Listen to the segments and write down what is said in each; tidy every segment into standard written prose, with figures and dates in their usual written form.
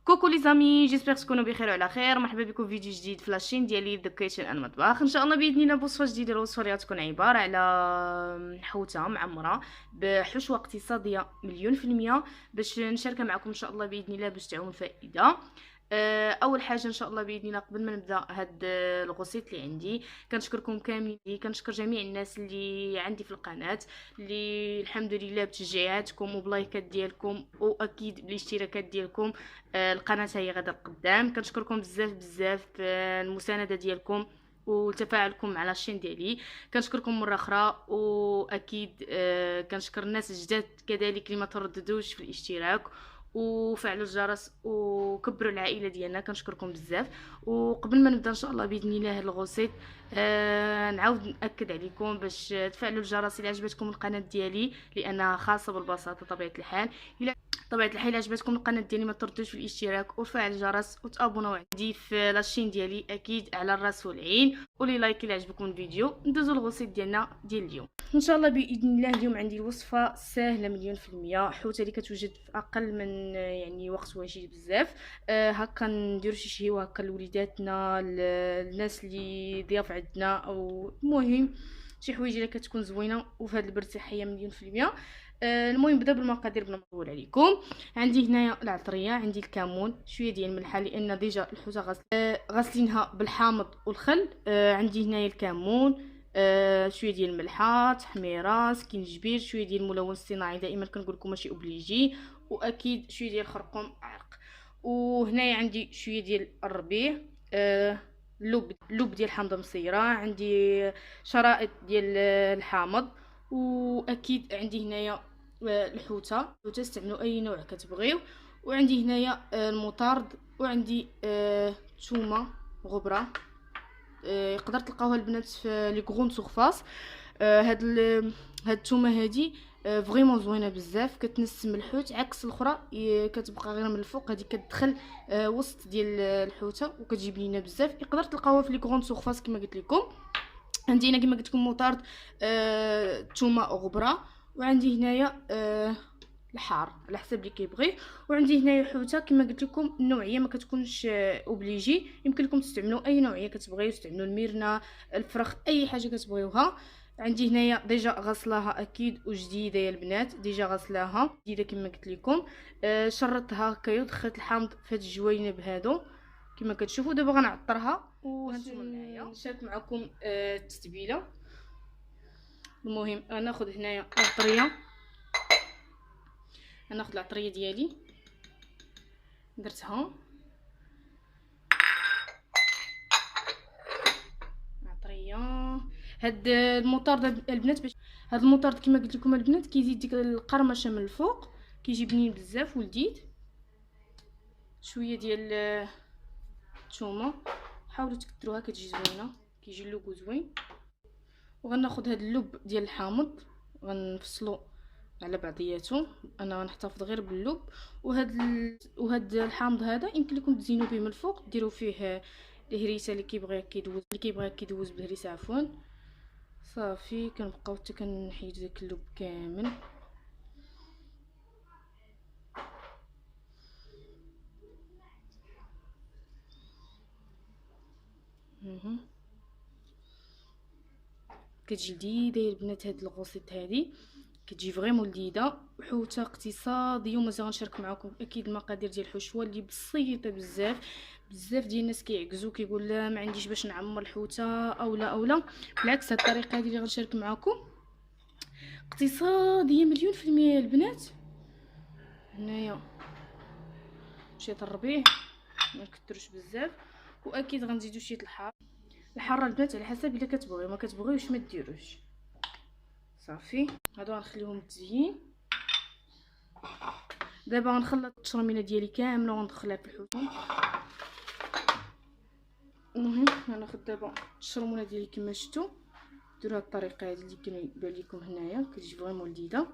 كوكو لي زامي، جيسبر تكونوا بخير وعلى خير. مرحبا بكم في فيديو جديد في لاشين ديالي ذا كيتشن اند مطبخ. ان شاء الله باذن الله بوصفه جديده. الوصفه اللي غتكون عباره على حوته معمره بحشوه اقتصاديه مليون في المية باش نشاركها معكم ان شاء الله باذن الله باش تعم الفائده. اول حاجه ان شاء الله باذن الله قبل ما نبدا هاد الغوسيت اللي عندي، كنشكركم كاملين، كنشكر جميع الناس اللي عندي في القناه اللي الحمد لله بتشجيعاتكم وبلايكات ديالكم واكيد بالاشتراكات ديالكم القناه هي غادا لقدام. كنشكركم بزاف بزاف المسانده ديالكم وتفاعلكم على الشين ديالي. كنشكركم مره اخرى، واكيد كنشكر الناس الجداد كذلك اللي ما ترددوش في الاشتراك وفعلوا الجرس وكبروا العائله ديالنا. كنشكركم بزاف. وقبل ما نبدا ان شاء الله باذن الله هاد الغوسيت نعاود ناكد عليكم باش تفعلوا الجرس الا عجبتكم القناه ديالي لانها خاصه بالبساطه. طبيعه الحال الا عجبتكم القناه ديالي ما تردوش في الاشتراك وفعل الجرس وتابوناو عندي في لاشين ديالي اكيد على الراس والعين، ولي لايك الا عجبكم الفيديو. ندوزو الغوسيت ديالنا ديال اليوم ان شاء الله باذن الله. اليوم عندي الوصفه سهله مليون في المية، حوته اللي كتوجد في اقل من يعني وقت وجيز بزاف. هكا نديرو شي شهيوه هكا لوليداتنا، الناس اللي ضياف عندنا، او المهم شي حوايج اللي كتكون زوينه وفي هذا البرد صحيه مليون في المية. المهم نبدا بالمقادير بلا ما نطول عليكم. عندي هنايا العطريه، عندي الكمون، شويه ديال الملحه لان ديجا الحوته غاسلينها بالحامض والخل. عندي هنايا الكمون، شويه ديال الملحه، تحميره، سكينجبير، شويه ديال الملون الصناعي دائما كنقول لكم ماشي اوبليجي، واكيد شويه ديال الخرقوم عرق. وهنايا عندي شويه ديال الربيع، لوب ديال حامضه مصيره، عندي شرائط ديال الحامض، واكيد عندي هنايا الحوته استعملوا اي نوع كتبغيو. وعندي هنايا المطارد، وعندي ثومه غبره، يقدر تلقاوها البنات في لي غون سورفاس. هاد الثومه هادي فريمون زوينه بزاف، كتنسم الحوت عكس الاخرى كتبقى غير من الفوق، هذه كتدخل وسط ديال الحوته وكتجيب لينا بزاف. يقدر تلقاوها في لي غون سورفاس كما قلت لكم. عندي هنا كما قلت لكم مطارد، ثومه غبره، وعندي هنايا الحار على حسب اللي كيبغي. وعندي هنايا حوته كما قلت لكم النوعيه ما كتكونش اوبليجي، يمكن لكم تستعملوا اي نوعيه كتبغيو، تستعملوا الميرنا، الفرخ، اي حاجه كتبغيوها. عندي هنايا ديجا غسلاها اكيد وجديده يا البنات، ديجا غسلاها جديده كما قلت لكم. شرطتها هكايا ودخلت الحامض في هاد الجوينب هادو كما كتشوفوا. دابا غنعطرها وهانتوما معايا نشارك معكم التتبيله. المهم غناخذ هنايا العطريه، غناخذ العطريه ديالي درتها عطريه. هاد المطارد البنات باش هاد المطارد كما قلت لكم البنات كيزيد ديك القرمشه من الفوق، كيجي بنين بزاف ولذيذ. شويه ديال الثومه حاولوا تكثروها كتجي زوينه، كيجي اللوغو زوين. وغناخذ هاد اللب ديال الحامض غنفصلو على بعضياتهم، انا غنحتفظ غير باللب. وهاد الحامض هذا يمكن لكم تزينوا به من الفوق، ديروا فيه الهريسه اللي كيبغي كيدوز بالهريسه عفوا. صافي كنبقاو حتى كنحيدو داك اللب كامل. كتجي لذيذه يا البنات هاد الغوصيت هادي، كتجي فريمون لذيذه وحوته اقتصاديه. ومازال غنشارك معكم اكيد المقادير ديال الحشوه اللي بسيطه بزاف. بزاف ديال الناس كيعكزوا كيقول لا ما عنديش باش نعمر الحوته او لا بالعكس هاد الطريقه هذه اللي غنشارك معكم اقتصاديه مليون في المية يا البنات. هنايا شويه الربيع ما نكثروش بزاف، واكيد غنزيدو شويه الحاره البنات على حسب الا كتبغيو، ما كتبغيوش ما ديروش. صافي هادو غنخليهم متزيين. دابا غنخلط التشرميله ديالي كامله وغندخلها في الحوته. المهم غناخذ دابا الشرمونه ديالي كما شفتوا. ديروا هاد الطريقه هذه اللي كنبان لكم هنايا كتجي فريمون لذيذه.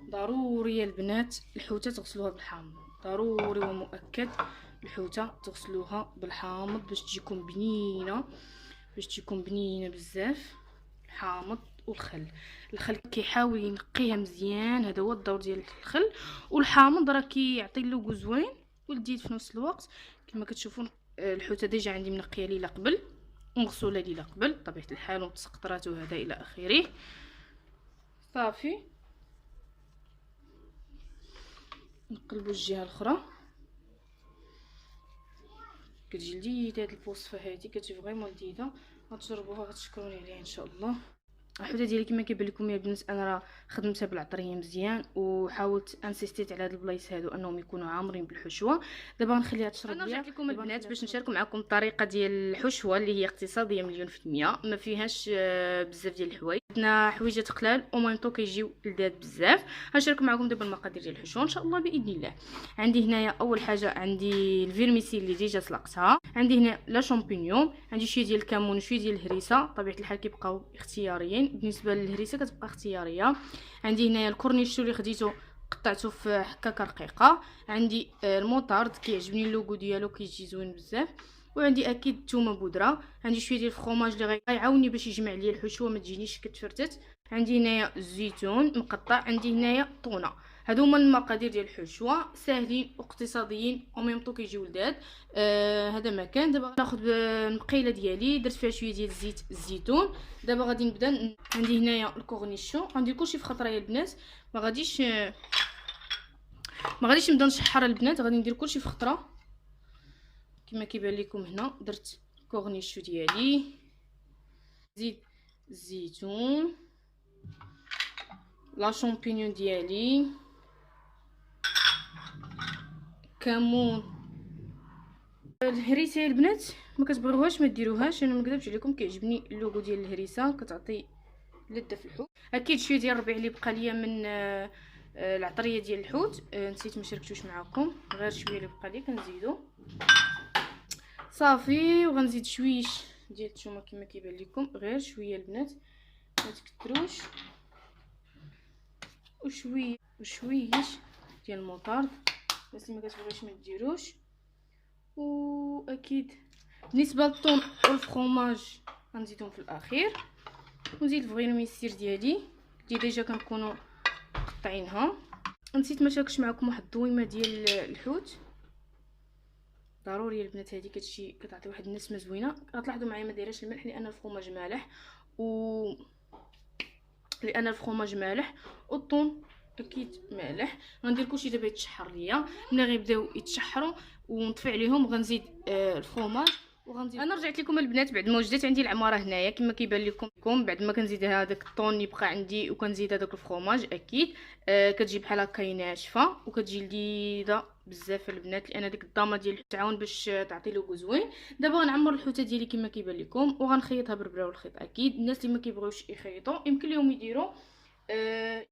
ضروري يا البنات الحوته تغسلوها بالحامض، ضروري ومؤكد الحوته تغسلوها بالحامض باش تجيكم بنينه، بزاف. الحامض والخل. الخل كيحاول ينقيها مزيان، هذا هو الدور ديال الخل. والحامض راه كيعطي اللوغو زوين ولذيذ في نفس الوقت. كما كتشوفوا الحوته ديجا عندي منقيه ليله قبل ومغسوله ليله قبل بطبيعه الحال ومسقطرات وهذا الى اخره. صافي نقلبوا الجهه الاخرى. كتجي لذيذه هاد الوصفه هادي، كتجي فريمون لذيذه. غتجربوها غتشكروني عليها ان شاء الله. الحوته ديالي كما كيبان لكم يا البنات انا راه خدمتها بالعطريه مزيان وحاولت انسيستيت على هاد البلايص هادو انهم يكونوا عامرين بالحشوه. دابا غنخليها تشرب ليا. انا رجعت لكم البنات باش نشارك معكم الطريقه ديال الحشوه اللي هي اقتصاديه مليون في المية، ما فيهاش بزاف ديال الحوايج. عندنا حويجات قلال وميم طو كيجيو لذاذ بزاف. غنشارك معكم دابا المقادير ديال الحشوه ان شاء الله باذن الله. عندي هنايا اول حاجه عندي الفيرميسيل اللي ديجا سلقتها، عندي هنا لا شامبينيون، عندي شويه ديال الكمون وشويه ديال الهريسه. طبيعه الحال كيبقاو اختياريين، بالنسبه للهريسه كتبقى اختياريه. عندي هنايا الكورنيشو اللي خديته قطعته في حكاكه رقيقه. عندي الموطارد كيعجبني اللوغو ديالو كيجي زوين بزاف. وعندي اكيد الثومه بودره. عندي شويه ديال الفرomاج اللي غيعاوني باش يجمع لي الحشوه ما تجينيش كتفرتت. عندي هنايا الزيتون مقطع. عندي هنايا الطونه. هادو هما المقادير ديال الحشوه، ساهلين واقتصاديين وميم طو كيجيو لذاذ. هذا ما كان. دابا ناخذ المقيله ديالي درت فيها شويه ديال زيت الزيتون. دابا غادي نبدا. عندي هنايا الكورنيشون، غندير كلشي في خطره يا البنات، ما غاديش نبدا نشحر البنات، غادي ندير كلشي في خطره. كما كيبان لكم هنا درت الكورنيشو ديالي، زيت الزيتون، لا شامبينيون ديالي، كمون. الهريسه البنات ما كتبغيوهاش ما ديروهاش، انا ما نكذبش عليكم كيعجبني اللوغو ديال الهريسه، كتعطي لذه في الحوت. اكيد شويه ديال الربيع اللي بقى ليا من العطريه ديال الحوت نسيت ما شاركتوش معكم، غير شويه اللي بقى لي كنزيدو. صافي وغنزيد شويش ديال الثومه كما كيبان لكم، غير شويه البنات ما تكثروش، وشويه ديال المطارد بس اللي ما كتبغيوش ما ديروش. واكيد بالنسبه للطون والفرomاج غنزيدهم في الاخير. ونزيد الفريميسير ديالي اللي ديجا كنكونوا قطعينها. نسيت ما شاركش معكم واحد الضويمه ديال الحوت ضروري البنات، هذه كتجي كتعطي واحد النسمه زوينه. غتلاحظوا معايا ما دايراش الملح لان الفرomاج مالح والطون اكيد مالح. غندير كلشي دابا يتشحر ليا. ملي غيبداو يتشحروا ونطفي عليهم غنزيد الفرomاج وغنزيد. انا رجعت لكم البنات بعد ما وجدت عندي العماره هنايا كما كيبان لكم. بعد ما كنزيد هذاك الطون اللي بقى عندي وكنزيد هذاك الفرomاج اكيد كتجي بحال هكا ناشفه وكتجي لذيذه بزاف البنات، لان ديك الضامه ديال التعاون باش تعطي لوغو زوين. دابا غنعمر الحوته ديالي كما كيبان لكم وغنخيطها بالبرا والخيط. اكيد الناس اللي ما كيبغيوش يخيطوا يمكن لهم يديروا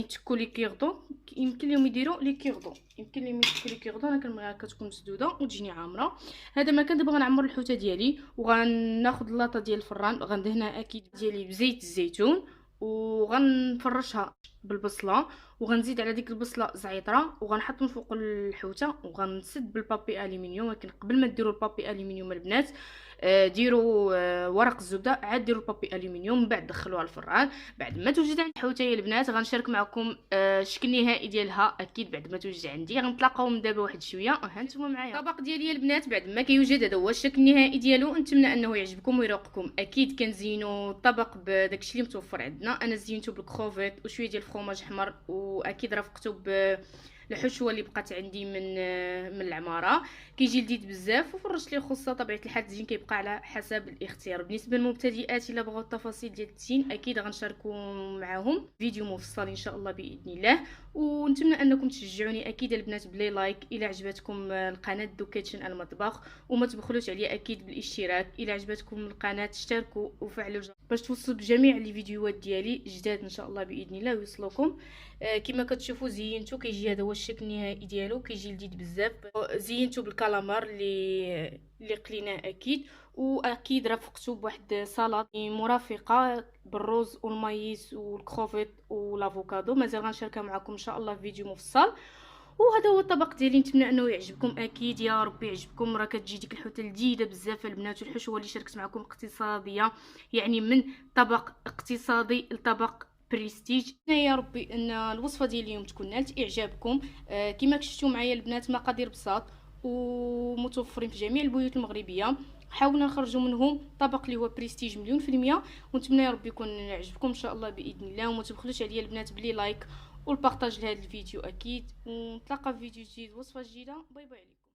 يتكو لي كيغدو، يمكن لهم يديروا لي كيغدو، يمكن لهم يتكو لي كيغدو. انا كنبغيها كتكون مسدوده وتجيني عامره. هذا ما كان. دابا غنعمر الحوته ديالي وغناخذ اللاطه ديال الفران غندهنها اكيد ديالي بزيت الزيتون وغنفرشها بالبصله وغنزيد على ديك البصله زعيطره وغنحط من فوق الحوته وغنسد بالبابي الومنيوم. ولكن قبل ما ديروا البابي الومنيوم البنات ديروا ورق الزبده، عاد ديروا البابي الومنيوم، من بعد دخلوها الفران. بعد ما توجد عندي الحوته يا البنات غنشارك معكم الشكل النهائي ديالها. اكيد بعد ما توجد عندي غنتلاقاو من دابا واحد شويه. ها نتوما معايا الطبق ديالي البنات بعد ما كيوجد. هذا هو الشكل النهائي ديالو. نتمنى انه يعجبكم ويروقكم. اكيد كنزينوا الطبق بداكشي اللي متوفر عندنا. انا زينته بالكروفيت وشويه ديال الفرomاج احمر، واكيد رافقته الحشوه اللي بقات عندي من العماره. كيجي لذيذ بزاف وفرشت ليه خصه. طبيعه الحال التزيين كيبقى على حسب الاختيار. بالنسبه للمبتدئات الا بغاو التفاصيل ديال التزيين اكيد غنشاركوا معاهم فيديو مفصل ان شاء الله باذن الله. ونتمنى انكم تشجعوني اكيد البنات بلي لايك الى عجبتكم القناه دو كيتشن المطبخ، وما تبخلوش عليا اكيد بالاشتراك. الى عجبتكم القناه اشتركوا وفعلوا الجرس باش توصلوا بجميع لي فيديوهات ديالي جداد ان شاء الله باذن الله ويوصلوكم. كما كتشوفوا زينته كيجي هذا هو الشكل النهائي ديالو، كيجي لذيذ بزاف. زينته بالكالامار اللي قليناه اكيد، واكيد رافقته بواحد سلطه مرافقه بالروز والمايس والكروفيت والافوكادو. مازال غنشاركها معكم ان شاء الله في فيديو مفصل. وهذا هو الطبق ديالي. نتمنى انه يعجبكم اكيد، يا ربي يعجبكم. راه كتجي ديك الحوته لذيذه بزاف البنات، والحشوه اللي شاركت معكم اقتصاديه، يعني من طبق اقتصادي لطبق بريستيج. يا ربي ان الوصفه ديال اليوم تكون نالت اعجابكم. كما شفتوا معايا البنات مقادير بساط ومتوفرين في جميع البيوت المغربيه. حاولنا نخرجوا منهم طبق اللي هو بريستيج مليون في المية. ونتمنى يا ربي يكون يعجبكم ان شاء الله باذن الله. وما تبخلوش عليا البنات بلي لايك والبارطاج لهذا الفيديو اكيد. ونتلاقى في فيديو جديد وصفه جديده. باي باي عليكم.